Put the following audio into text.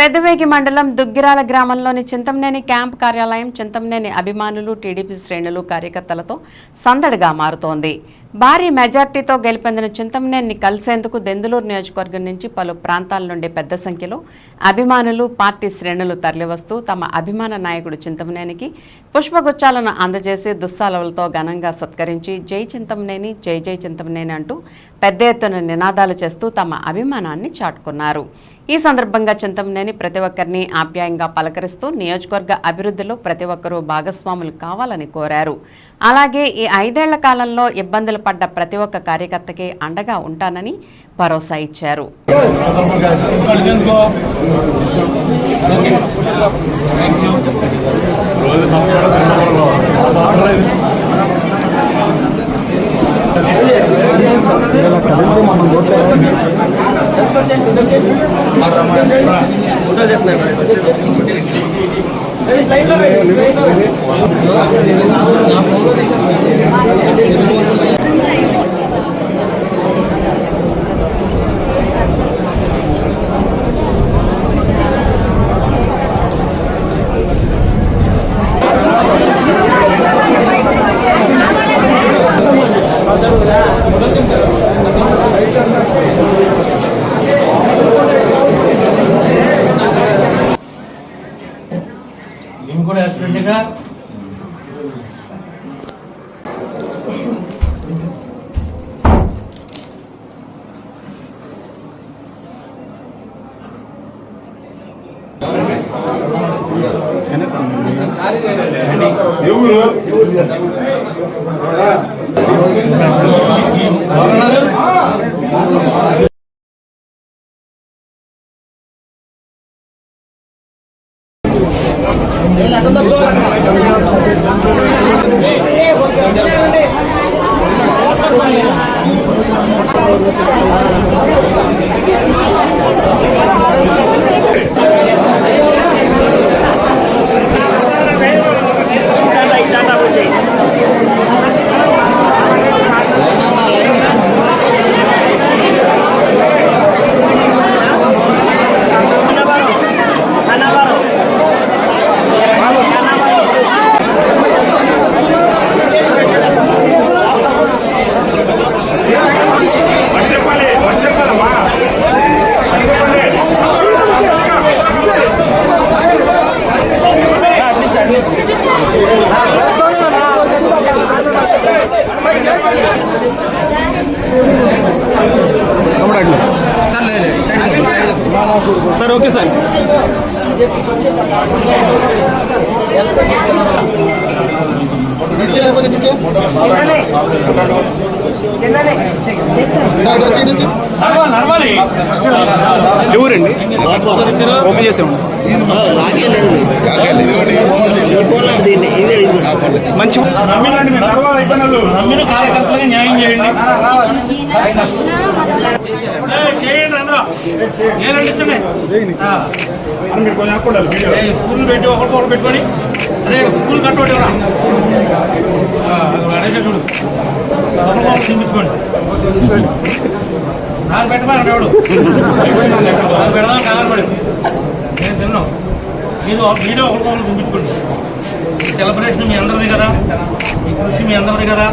పెద్దవేగి మండలం దుగ్గిరాల గ్రామంలోని చింతమనేని క్యాంప్ కార్యాలయం చింతమనేని అభిమానులు టీడీపీ శ్రేణులు కార్యకర్తలతో సందడిగా మారుతోంది. భారీ మెజార్టీతో గెలుపొందిన చింతమనేని కలిసేందుకు దెందులూరు నియోజకవర్గం నుంచి పలు ప్రాంతాల నుండి పెద్ద సంఖ్యలో అభిమానులు పార్టీ శ్రేణులు తరలివస్తూ తమ అభిమాన నాయకుడు చింతమనేనికి పుష్పగుచ్చాలను అందజేసి దుస్సాలవులతో ఘనంగా సత్కరించి జై చింతమనేని జై జై చింతమనేని అంటూ పెద్ద ఎత్తున నినాదాలు చేస్తూ తమ అభిమానాన్ని చాటుకున్నారు. ఈ సందర్భంగా చింతమనేని ప్రతి ఒక్కరిని ఆప్యాయంగా పలకరిస్తూ నియోజకవర్గ అభివృద్ధిలో ప్రతి ఒక్కరూ భాగస్వాములు కావాలని కోరారు. అలాగే ఈ 5 ఏళ్ల కాలంలో ఇబ్బందులు పడ్డ ప్రతి ఒక్క కార్యకర్తకి అండగా ఉంటానని భరోసా ఇచ్చారు. మేము కూడా యాక్సిడెంట్గా सर ओके सर नीचे लेवल नीचे ఎవరండి ఓపెన్ చేసాము మంచి నమ్మిన కార్యకర్తలకు న్యాయం చేయండి. మీరు కొంచెం స్కూల్ పెట్టి ఒకటి పెట్టుకొని అదే స్కూల్ కట్టుకోండి చూడు చూపించుకోండి నాకు పెట్టమని ఎవడు పెడదాం కావాలి పడింది నేను తిన్నాం మీరు ఒకరికొకరు చూపించుకోండి. సెలబ్రేషన్ మీ అందరిది కదా, ఈ కృషి మీ అందరిది కదా.